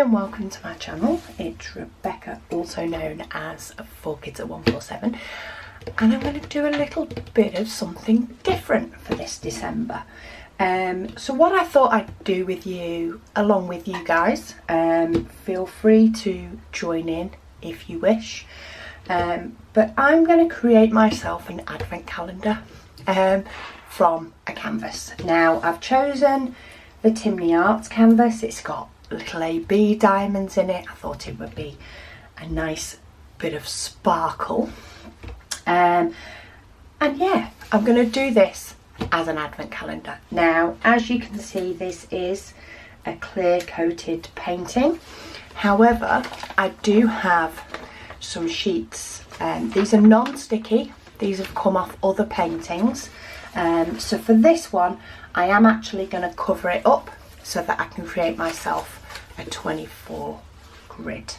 and welcome to my channel. It's Rebecca, also known as 4Kids at 147, and I'm going to do a little bit of something different for this December. So what I thought I'd do with you, along with you guys, feel free to join in if you wish, but I'm going to create myself an advent calendar from a canvas. Now I've chosen the Timney Arts canvas. It's got little AB diamonds in it. I thought it would be a nice bit of sparkle, and yeah, I'm going to do this as an advent calendar. Now, as you can see, this is a clear coated painting. However, I do have some sheets. These are non-sticky. These have come off other paintings. So for this one, I am actually going to cover it up so that I can create myself a 24 grid.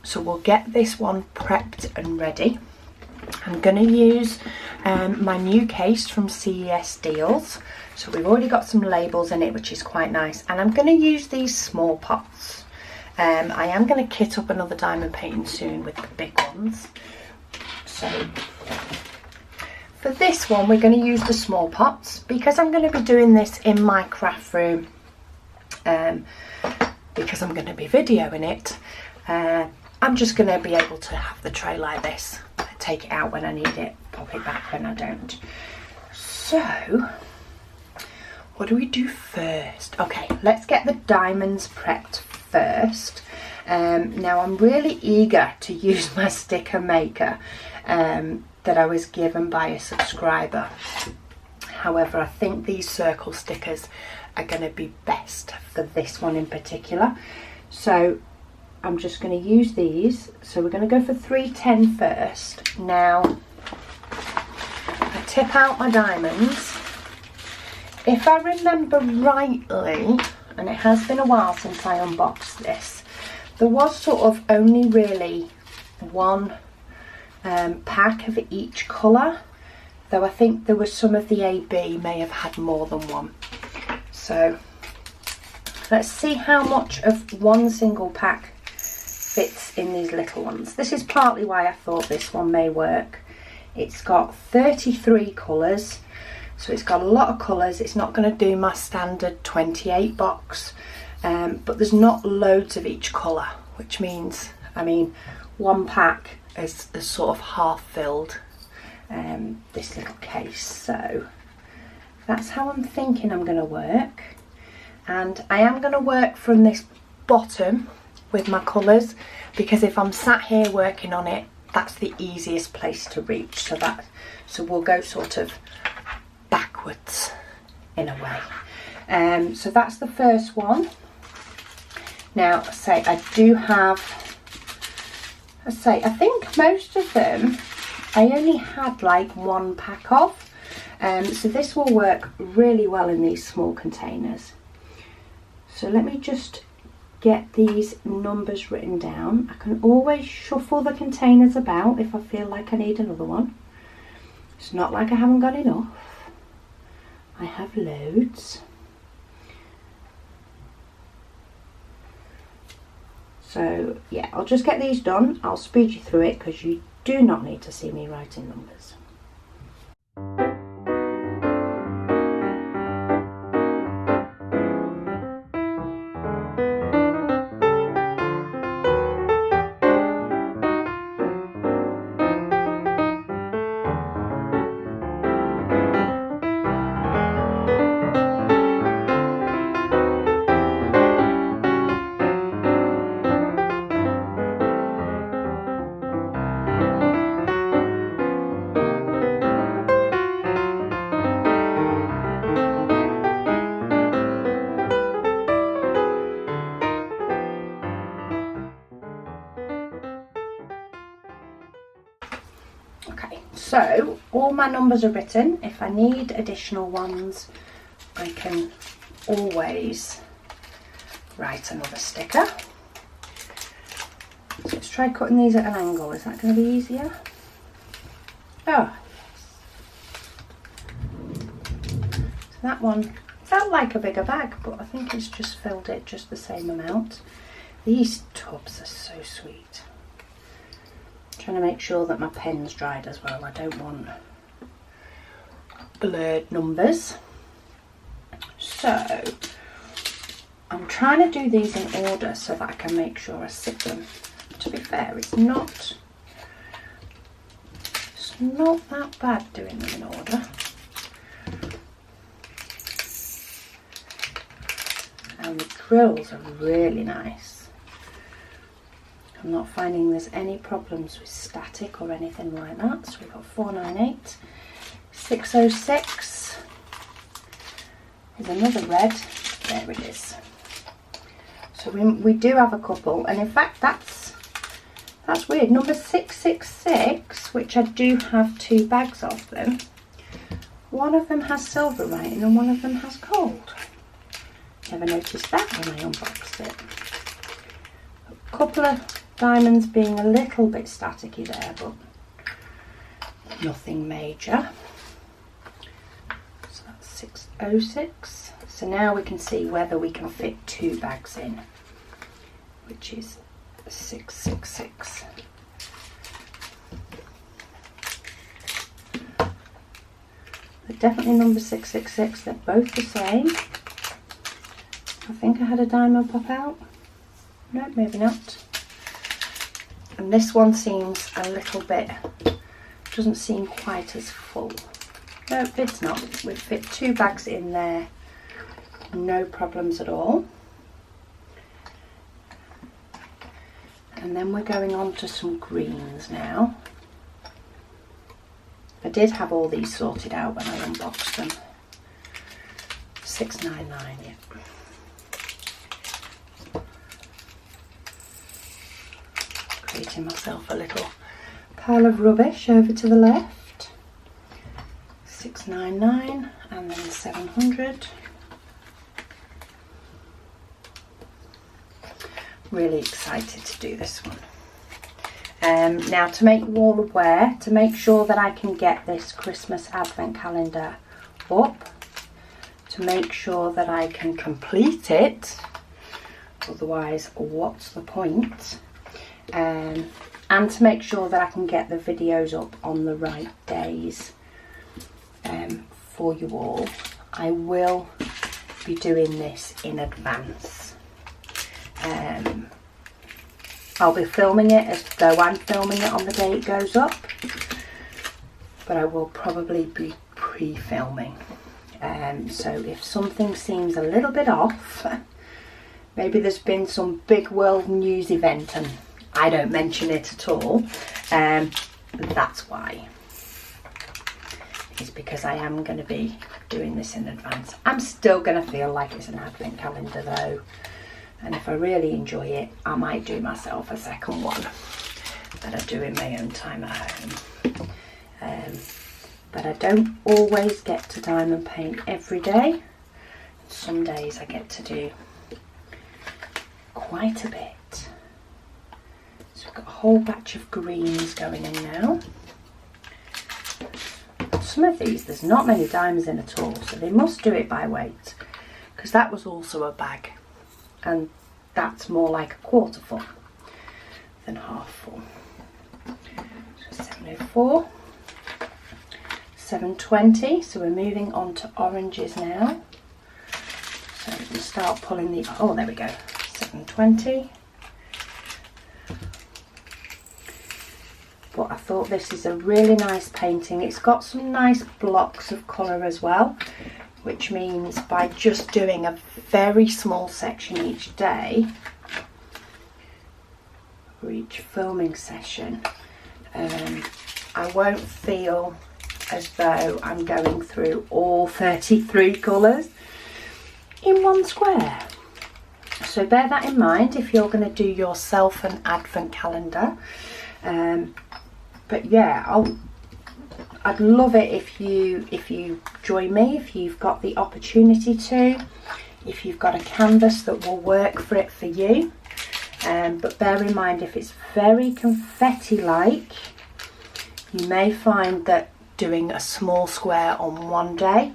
So we'll get this one prepped and ready. I'm going to use my new case from CES Deals. So we've already got some labels in it, which is quite nice. And I'm going to use these small pots. I am going to kit up another diamond painting soon with the big ones. So for this one, we're going to use the small pots because I'm going to be doing this in my craft room. Because I'm going to be videoing it, I'm just going to be able to have the tray like this, take it out when I need it, pop it back when I don't. So what do we do first? Okay, let's get the diamonds prepped first. Now I'm really eager to use my sticker maker that I was given by a subscriber. However, I think these circle stickers are going to be best for this one in particular. So I'm just going to use these. So we're going to go for 310 first. Now, I tip out my diamonds. If I remember rightly, and it has been a while since I unboxed this, there was sort of only really one pack of each colour, though I think there was some of the AB may have had more than one. So let's see how much of one single pack fits in these little ones. This is partly why I thought this one may work. It's got 33 colours, so it's got a lot of colours. It's not going to do my standard 28 box, but there's not loads of each colour, which means, I mean, one pack is sort of half filled this little case. So that's how I'm thinking I'm going to work. And I am going to work from this bottom with my colours, because if I'm sat here working on it, that's the easiest place to reach. So we'll go sort of backwards in a way. So that's the first one. Now, I think most of them I only had like one pack of. So this will work really well in these small containers. So let me just get these numbers written down. I can always shuffle the containers about if I feel like I need another one. It's not like I haven't got enough. I have loads. So yeah, I'll just get these done. I'll speed you through it because you do not need to see me writing numbers. Okay, so all my numbers are written. If I need additional ones, I can always write another sticker. So let's try cutting these at an angle. Is that going to be easier? Oh, so that one felt like a bigger bag, but I think it's just filled it just the same amount. These tubs are so sweet. I'm trying to make sure that my pen's dried as well. I don't want blurred numbers. So I'm trying to do these in order so that I can make sure I sit them. To be fair, it's not that bad doing them in order. And the grills are really nice. I'm not finding there's any problems with static or anything like that. So we've got 498, 606. There's another red. There it is. So we do have a couple, and in fact that's weird. Number 666, which I do have 2 bags of them. One of them has silver writing and one of them has gold. Never noticed that when I unboxed it. A couple of diamonds being a little bit staticky there, but nothing major. So that's 606. So now we can see whether we can fit 2 bags in, which is 666. They're definitely number 666. They're both the same. I think I had a diamond pop out. No, maybe not. And this one seems a little bit, doesn't seem quite as full. No, it's not. We've fit 2 bags in there. No problems at all. And then we're going on to some greens now. I did have all these sorted out when I unboxed them. 699, yeah. Creating myself a little pile of rubbish over to the left. 699 and then 700. Really excited to do this one. Now, to make you all aware, to make sure that I can get this Christmas advent calendar up, to make sure that I can complete it, otherwise what's the point, and to make sure that I can get the videos up on the right days for you all, I will be doing this in advance. I'll be filming it as though I'm filming it on the day it goes up, but I will probably be pre-filming. So if something seems a little bit off, maybe there's been some big world news event and I don't mention it at all, that's why. It's because I am going to be doing this in advance. I'm still going to feel like it's an advent calendar though. And if I really enjoy it, I might do myself a second one that I do in my own time at home. But I don't always get to diamond paint every day. Some days I get to do quite a bit. So we've got a whole batch of greens going in now. Some of these, there's not many diamonds in at all, so they must do it by weight, because that was also a bag. And that's more like a quarter full than half full. So 704, 720. So we're moving on to oranges now. So we can start pulling the, oh there we go, 720. But I thought this is a really nice painting. It's got some nice blocks of colour as well, which means by just doing a very small section each day, for each filming session, I won't feel as though I'm going through all 33 colours in one square. So bear that in mind if you're going to do yourself an advent calendar. But yeah, I'd love it if you join me, if you've got the opportunity to, if you've got a canvas that will work for it for you. But bear in mind, if it's very confetti-like, you may find that doing a small square on one day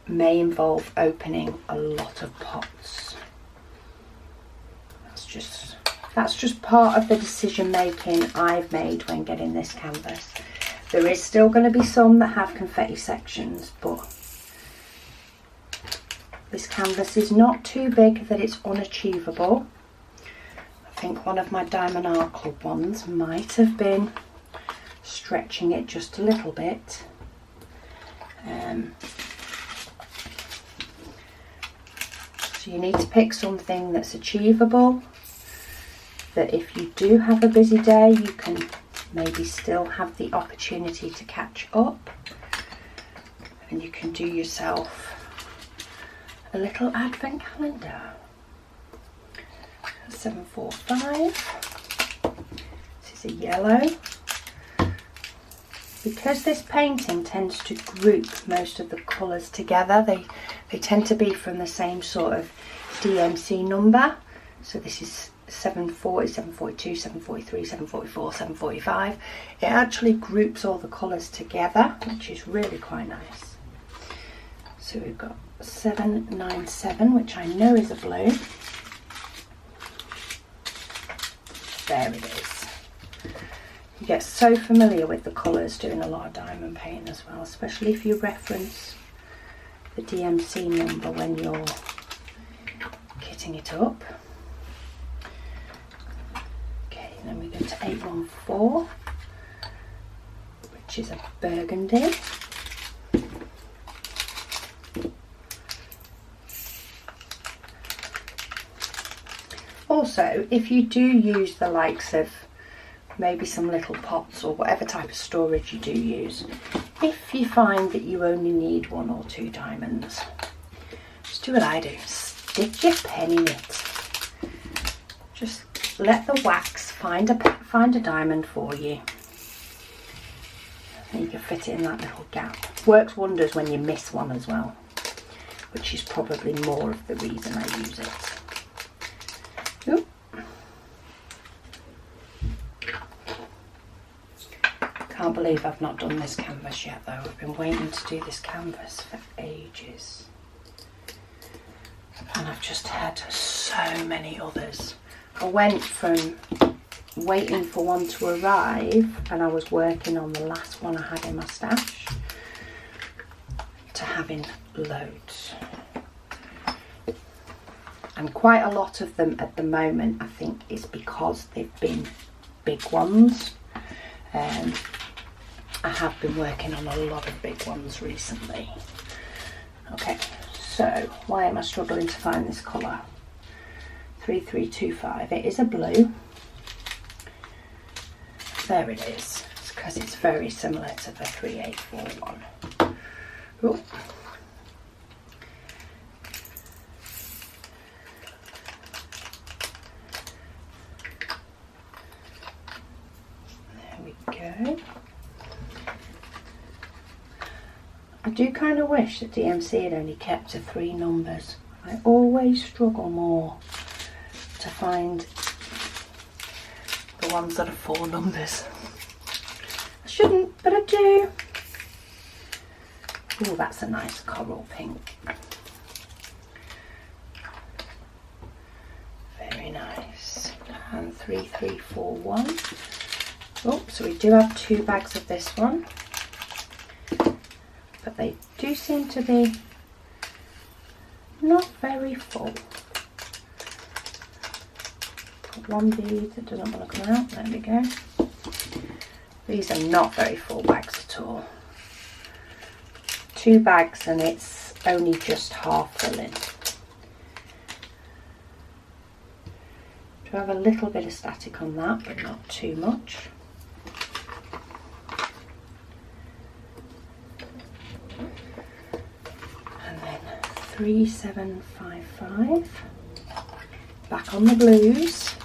may involve opening a lot of pots. That's just That's just part of the decision making I've made when getting this canvas. There is still going to be some that have confetti sections, but this canvas is not too big that it's unachievable. I think one of my Diamond Art Club ones might have been stretching it just a little bit. So you need to pick something that's achievable, that if you do have a busy day you can maybe still have the opportunity to catch up, and you can do yourself a little advent calendar. 745. This is a yellow. Because this painting tends to group most of the colours together, they tend to be from the same sort of DMC number. So this is 740, 742, 743, 744, 745. It actually groups all the colours together, which is really quite nice. So we've got 797, which I know is a blue. There it is. You get so familiar with the colours doing a lot of diamond painting as well, especially if you reference the DMC number when you're kitting it up. Okay, then we go to 814, which is a burgundy. Also, if you do use the likes of maybe some little pots or whatever type of storage you do use, if you find that you only need 1 or 2 diamonds, just do what I do, stick your pen in it. Just let the wax find a diamond for you, and you can fit it in that little gap. Works wonders when you miss one as well, which is probably more of the reason I use it. Ooh. Can't believe I've not done this canvas yet though. I've been waiting to do this canvas for ages. And I've just had so many others. I went from waiting for one to arrive, and I was working on the last one I had in my stash, to having loads. And quite a lot of them at the moment, I think, is because they've been big ones. I have been working on a lot of big ones recently. Okay, so why am I struggling to find this colour? 3325, it is a blue. There it is. It's because it's very similar to the 3841. Ooh. There we go. I do kind of wish that DMC had only kept to 3 numbers. I always struggle more to find the ones that are 4 numbers. I shouldn't, but I do. Oh, that's a nice coral pink. Very nice. And 3341. Oh, so we do have 2 bags of this one. But they do seem to be not very full. Got one bead that doesn't want to come out. There we go. These are not very full bags at all. 2 bags and it's only just half filling. Do have a little bit of static on that, but not too much. And then 3755. Back on the blues.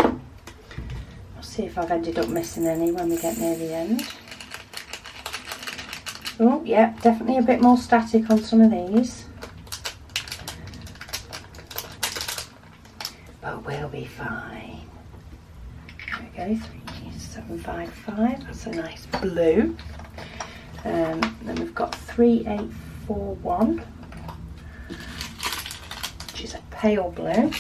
I'll see if I've ended up missing any when we get near the end. Oh, yeah, definitely a bit more static on some of these. But we'll be fine. There we go, 3755. That's a nice blue. Then we've got 3841, which is a pale blue.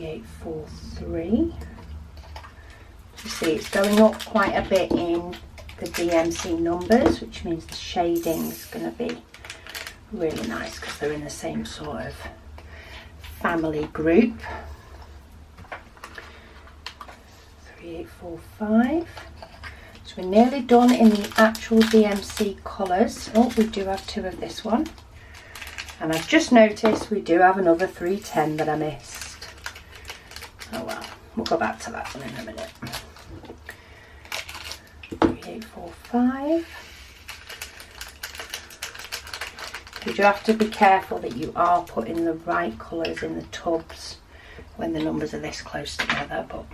3843. You see it's going up quite a bit in the DMC numbers, which means the shading is going to be really nice because they're in the same sort of family group. 3845. So we're nearly done in the actual DMC colours. Oh, we do have 2 of this one. And I've just noticed we do have another 310 that I missed. Oh well, we'll go back to that one in a minute. 3845. You do have to be careful that you are putting the right colours in the tubs when the numbers are this close together, but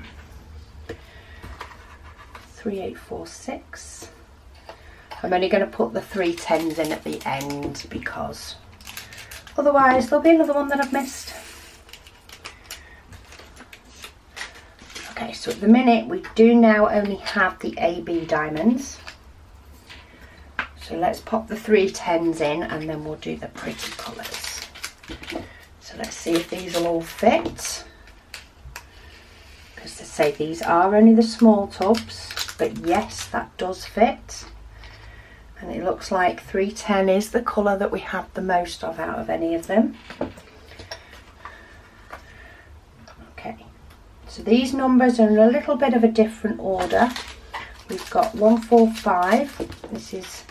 3846. I'm only going to put the 310s in at the end because otherwise there'll be another one that I've missed. Okay, so at the minute we do now only have the AB diamonds. So let's pop the 310s in and then we'll do the pretty colours. So let's see if these will all fit. Because to say these are only the small tubs, but yes, that does fit. And it looks like 310 is the colour that we have the most of out of any of them. Okay, so these numbers are in a little bit of a different order. We've got 145, this is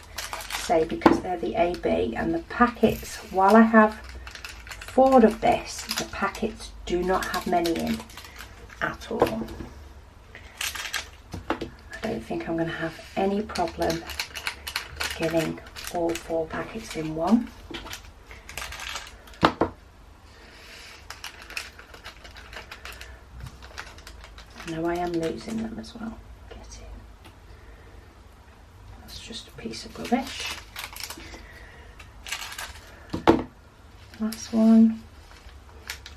say because they're the AB, and the packets, while I have 4 of this, the packets do not have many in at all. I don't think I'm going to have any problem getting all 4 packets in one. No, I am losing them as well. Get in. That's just a piece of rubbish. Last one.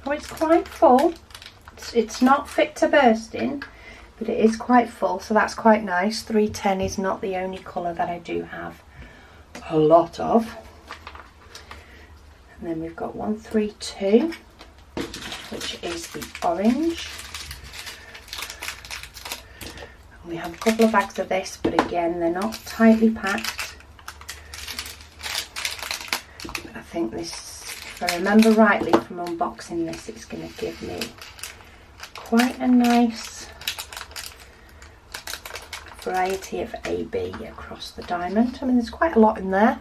Oh, it's quite full. It's not fit to bursting, but it is quite full, so that's quite nice. 310 is not the only colour that I do have a lot of. And then we've got 132, which is the orange. And we have a couple of bags of this, but again, they're not tightly packed. But I think this, if I remember rightly from unboxing this, it's going to give me quite a nice variety of AB across the diamond. I mean, there's quite a lot in there.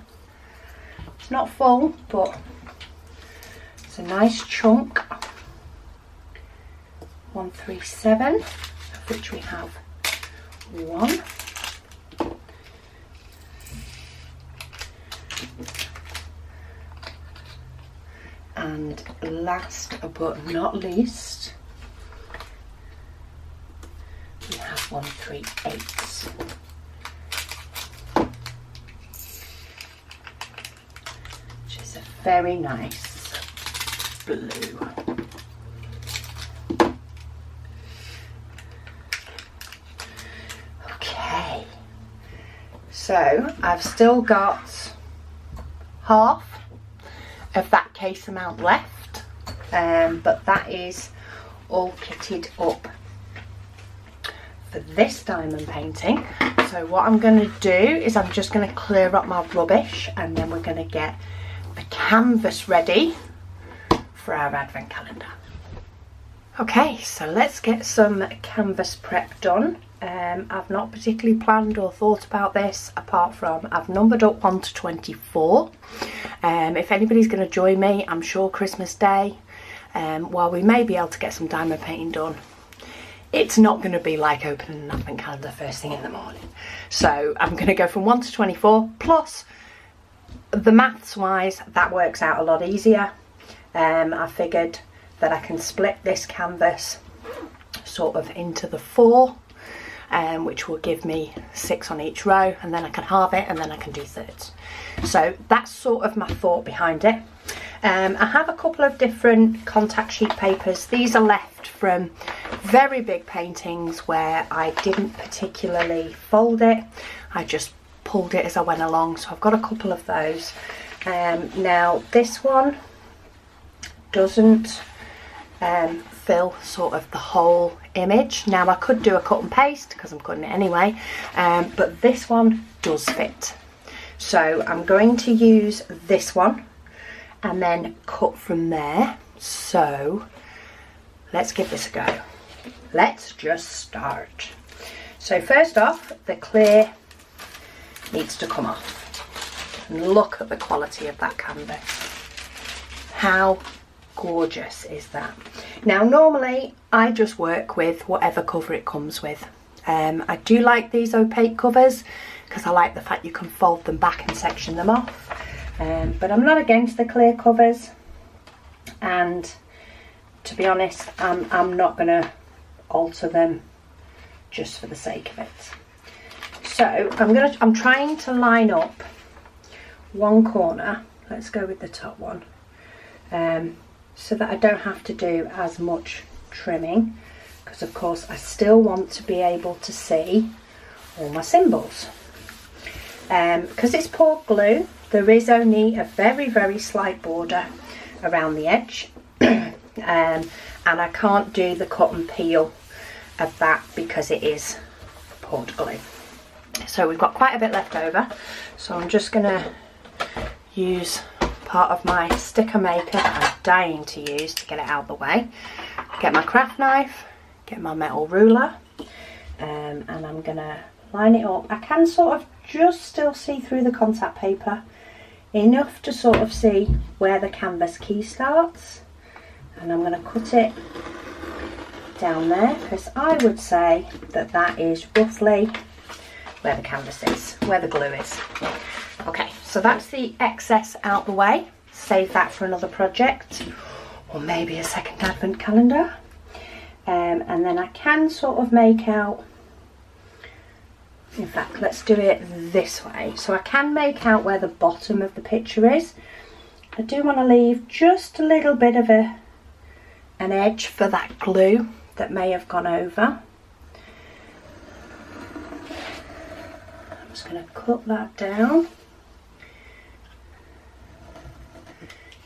It's not full, but it's a nice chunk. 137, of which we have 1. And last but not least, we have 138. Which is a very nice blue. Okay, so I've still got half of that case amount left, but that is all kitted up for this diamond painting. So what I'm going to do is I'm just going to clear up my rubbish, and then we're going to get the canvas ready for our advent calendar. Okay, so let's get some canvas prep done. I've not particularly planned or thought about this, apart from I've numbered up 1 to 24. If anybody's going to join me, I'm sure Christmas Day, while we may be able to get some diamond painting done, it's not going to be like opening an advent calendar first thing in the morning. So I'm going to go from 1 to 24, plus the maths wise, that works out a lot easier. I figured that I can split this canvas sort of into the 4, which will give me 6 on each row, and then I can halve it and then I can do thirds. So that's sort of my thought behind it. I have a couple of different contact sheet papers. These are left from very big paintings where I didn't particularly fold it. I just pulled it as I went along. So I've got a couple of those. Now this one doesn't fill sort of the whole image. Now I could do a cut and paste because I'm cutting it anyway, but this one does fit. So I'm going to use this one and then cut from there. So let's give this a go. Let's just start. So first off, the clear needs to come off. And look at the quality of that canvas. How gorgeous is that? Now normally I just work with whatever cover it comes with. I do like these opaque covers because I like the fact you can fold them back and section them off, but I'm not against the clear covers, and to be honest I'm not going to alter them just for the sake of it. So I'm trying to line up one corner. Let's go with the top one, so that I don't have to do as much trimming, because of course I still want to be able to see all my symbols. Because it's poured glue, there is only a very slight border around the edge, and I can't do the cut and peel of that because it is poured glue. So we've got quite a bit left over, so I'm just going to use part of my sticker maker that I'm dying to use to get it out of the way. Get my craft knife, get my metal ruler, and I'm going to line it up. I can sort of just still see through the contact paper enough to sort of see where the canvas key starts, and I'm going to cut it down there, because I would say that that is roughly where the canvas is, where the glue is. Okay, so that's the excess out the way. Save that for another project, or maybe a second advent calendar. And then I can sort of make out, in fact let's do it this way, so I can make out where the bottom of the picture is. I do want to leave just a little bit of an edge for that glue that may have gone over. I'm just going to cut that down.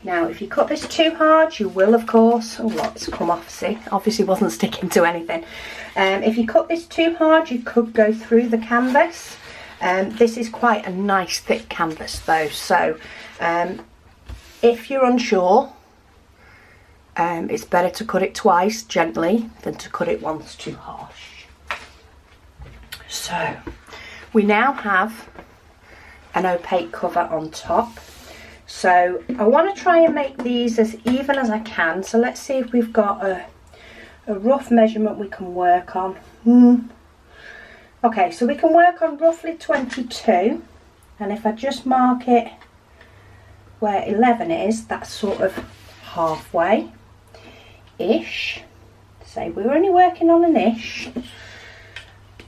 Now if you cut this too hard, you will of course, oh look, it's come off, see, obviously wasn't sticking to anything. If you cut this too hard, you could go through the canvas. This is quite a nice thick canvas though, so if you're unsure, it's better to cut it twice gently than to cut it once too harsh. So we now have an opaque cover on top. So I want to try and make these as even as I can. So let's see if we've got a rough measurement we can work on. Okay, so we can work on roughly 22, and if I just mark it where 11 is, that's sort of halfway ish. Say we're only working on an ish.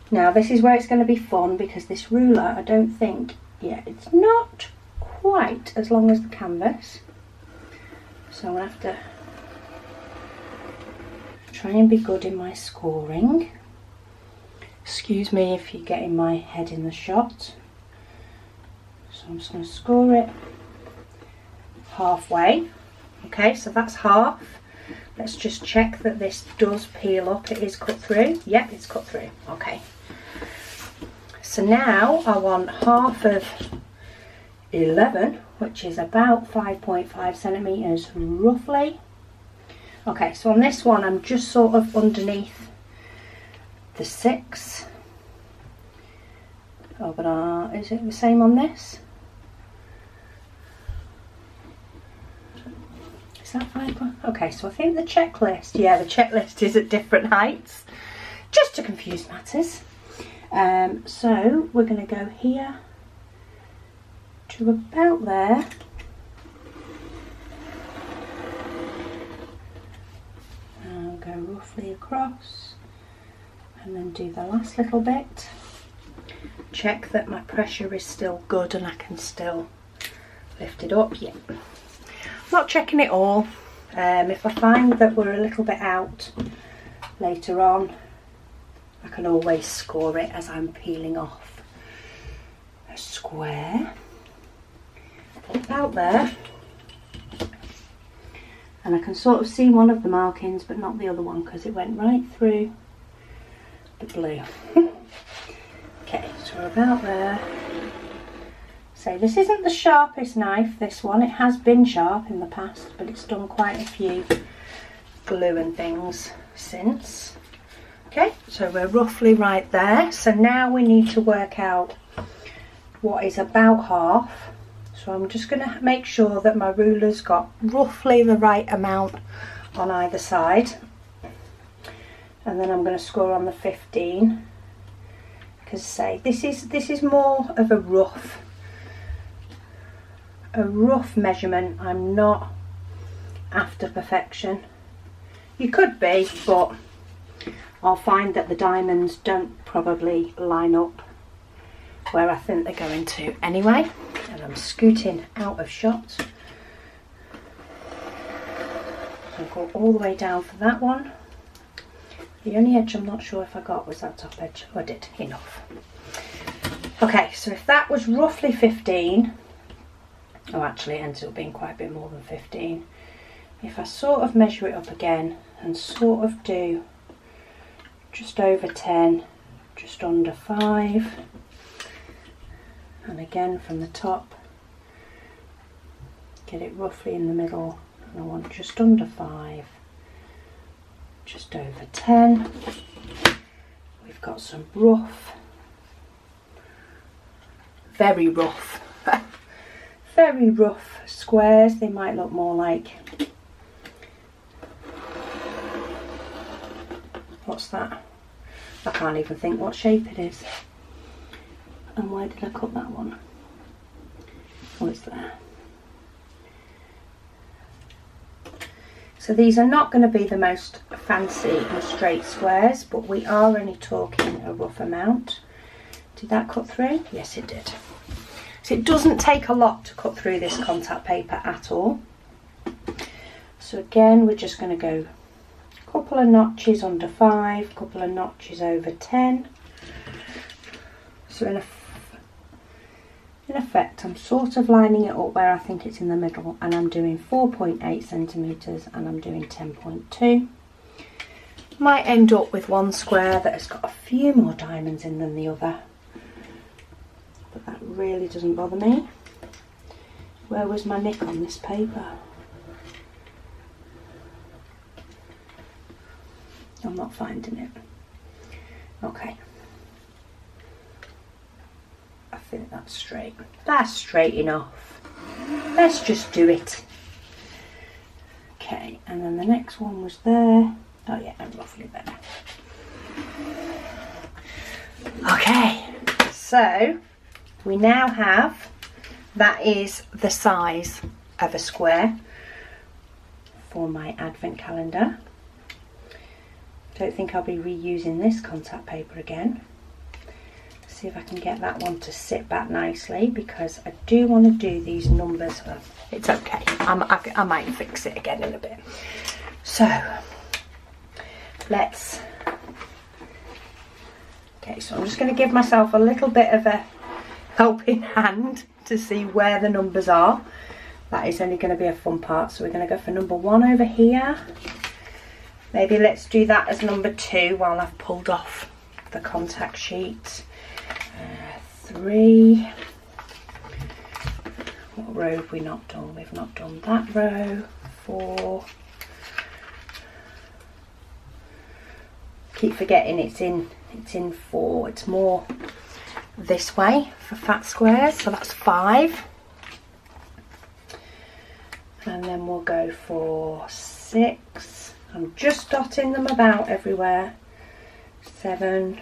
Now this is where it's going to be fun, because this ruler, I don't think, yeah, it's not quite as long as the canvas, so I'll have to try and be good in my scoring. Excuse me if you're getting my head in the shot. So I'm just going to score it halfway. Okay, so that's half. Let's just check that this does peel up. It is cut through. Yep, it's cut through. Okay, so now I want half of 11, which is about 5.5 centimeters roughly. Okay, so on this one I'm just sort of underneath the 6. Oh, but is it the same on this? Is that 5? Okay, so I think the checklist, yeah, the checklist is at different heights, just to confuse matters. So we're going to go here to about there. And I'll go roughly across, and then do the last little bit. Check that my pressure is still good and I can still lift it up. Yeah, not checking it all. If I find that we're a little bit out later on, I can always score it as I'm peeling off a square. Put it out there, And I can sort of see one of the markings but not the other one because it went right through the blue. Okay, so we're about there. So this isn't the sharpest knife, this one. It has been sharp in the past, but it's done quite a few glue and things since. Okay, so we're roughly right there. So now we need to work out what is about half. So I'm just going to make sure that my ruler's got roughly the right amount on either side. And then I'm going to score on the 15. Because say this is more of a rough measurement. I'm not after perfection. You could be, but I'll find that the diamonds don't probably line up where I think they're going to anyway. And I'm scooting out of shot. I'll go all the way down for that one. The only edge I'm not sure if I got was that top edge. Oh, I did, enough. Okay, so if that was roughly 15, oh actually it ends up being quite a bit more than 15. If I sort of measure it up again and sort of do just over 10, just under 5, and again from the top, get it roughly in the middle, and I want just under 5, just over 10. We've got some rough, very rough, very rough squares. They might look more like, what's that? I can't even think what shape it is. And why did I cut that one? Oh, it's there. So these are not going to be the most fancy and straight squares, but we are only talking a rough amount. Did that cut through? Yes, it did. So it doesn't take a lot to cut through this contact paper at all. So again, we're just going to go a couple of notches under 5, a couple of notches over 10. So in effect, I'm sort of lining it up where I think it's in the middle, and I'm doing 4.8 centimetres and I'm doing 10.2. Might end up with one square that has got a few more diamonds in than the other, but that really doesn't bother me. Where was my nick on this paper? I'm not finding it. Okay. I think that's straight. That's straight enough. Let's just do it. Okay, and then the next one was there. Oh yeah, I'm roughly there. Okay, so we now have, that is the size of a square for my advent calendar. Don't think I'll be reusing this contact paper again. See if I can get that one to sit back nicely, because I do want to do these numbers. Well, it's okay, I might fix it again in a bit. So let's, okay, so I'm just going to give myself a little bit of a helping hand to see where the numbers are. That is only going to be a fun part. So we're going to go for number 1 over here. Maybe let's do that as number 2 while I've pulled off the contact sheet. 3. What row have we not done? We've not done that row. 4. Keep forgetting it's in 4. It's more this way for fat squares, so that's 5. And then we'll go for 6. I'm just dotting them about everywhere. 7.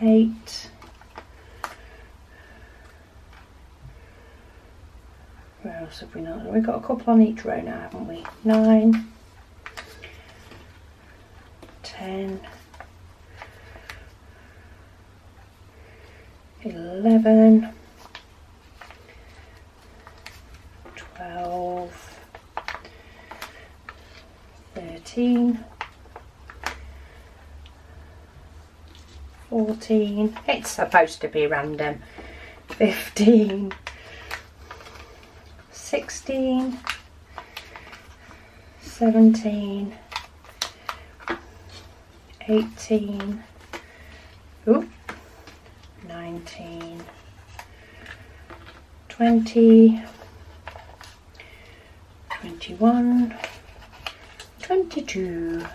8. Where else have we not? We've got a couple on each row now, haven't we? 9. 10. 11. 12. 13. 14, it's supposed to be random, 15, 16, 17, 18, ooh, 19, 20, 21, 22,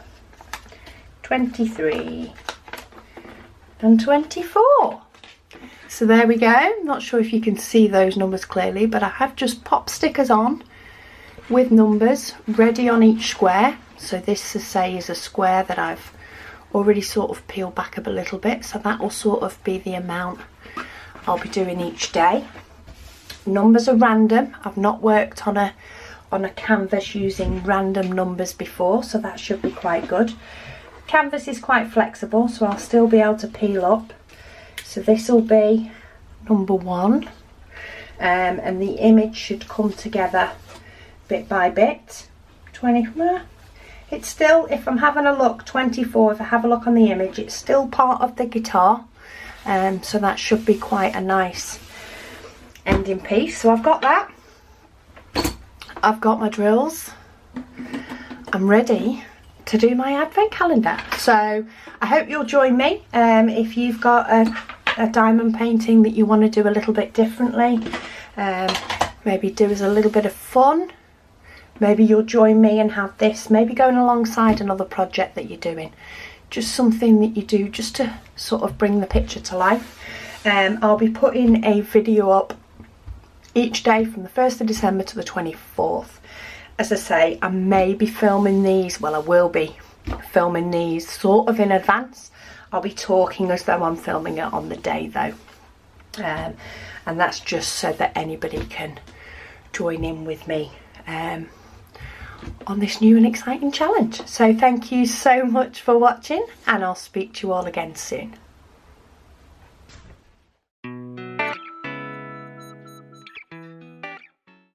23 and 24. So there we go. I'm not sure if you can see those numbers clearly, but I have just popped stickers on with numbers ready on each square. So this, to say, is a square that I've already sort of peeled back up a little bit, so that will sort of be the amount I'll be doing each day. Numbers are random. I've not worked on a canvas using random numbers before, so that should be quite good. Canvas is quite flexible, so I'll still be able to peel up. So this will be number 1, and the image should come together bit by bit. 20, it's still, if I'm having a look, 24, if I have a look on the image, it's still part of the guitar, so that should be quite a nice ending piece. So I've got that, I've got my drills, I'm ready to do my advent calendar. So I hope you'll join me if you've got a diamond painting that you want to do a little bit differently, maybe do as a little bit of fun. Maybe you'll join me and have this maybe going alongside another project that you're doing, just something that you do just to sort of bring the picture to life. I'll be putting a video up each day from the 1st of December to the 24th. As I say, I may be filming these, well, I will be filming these sort of in advance. I'll be talking as though I'm filming it on the day though, and that's just so that anybody can join in with me on this new and exciting challenge. So thank you so much for watching, and I'll speak to you all again soon.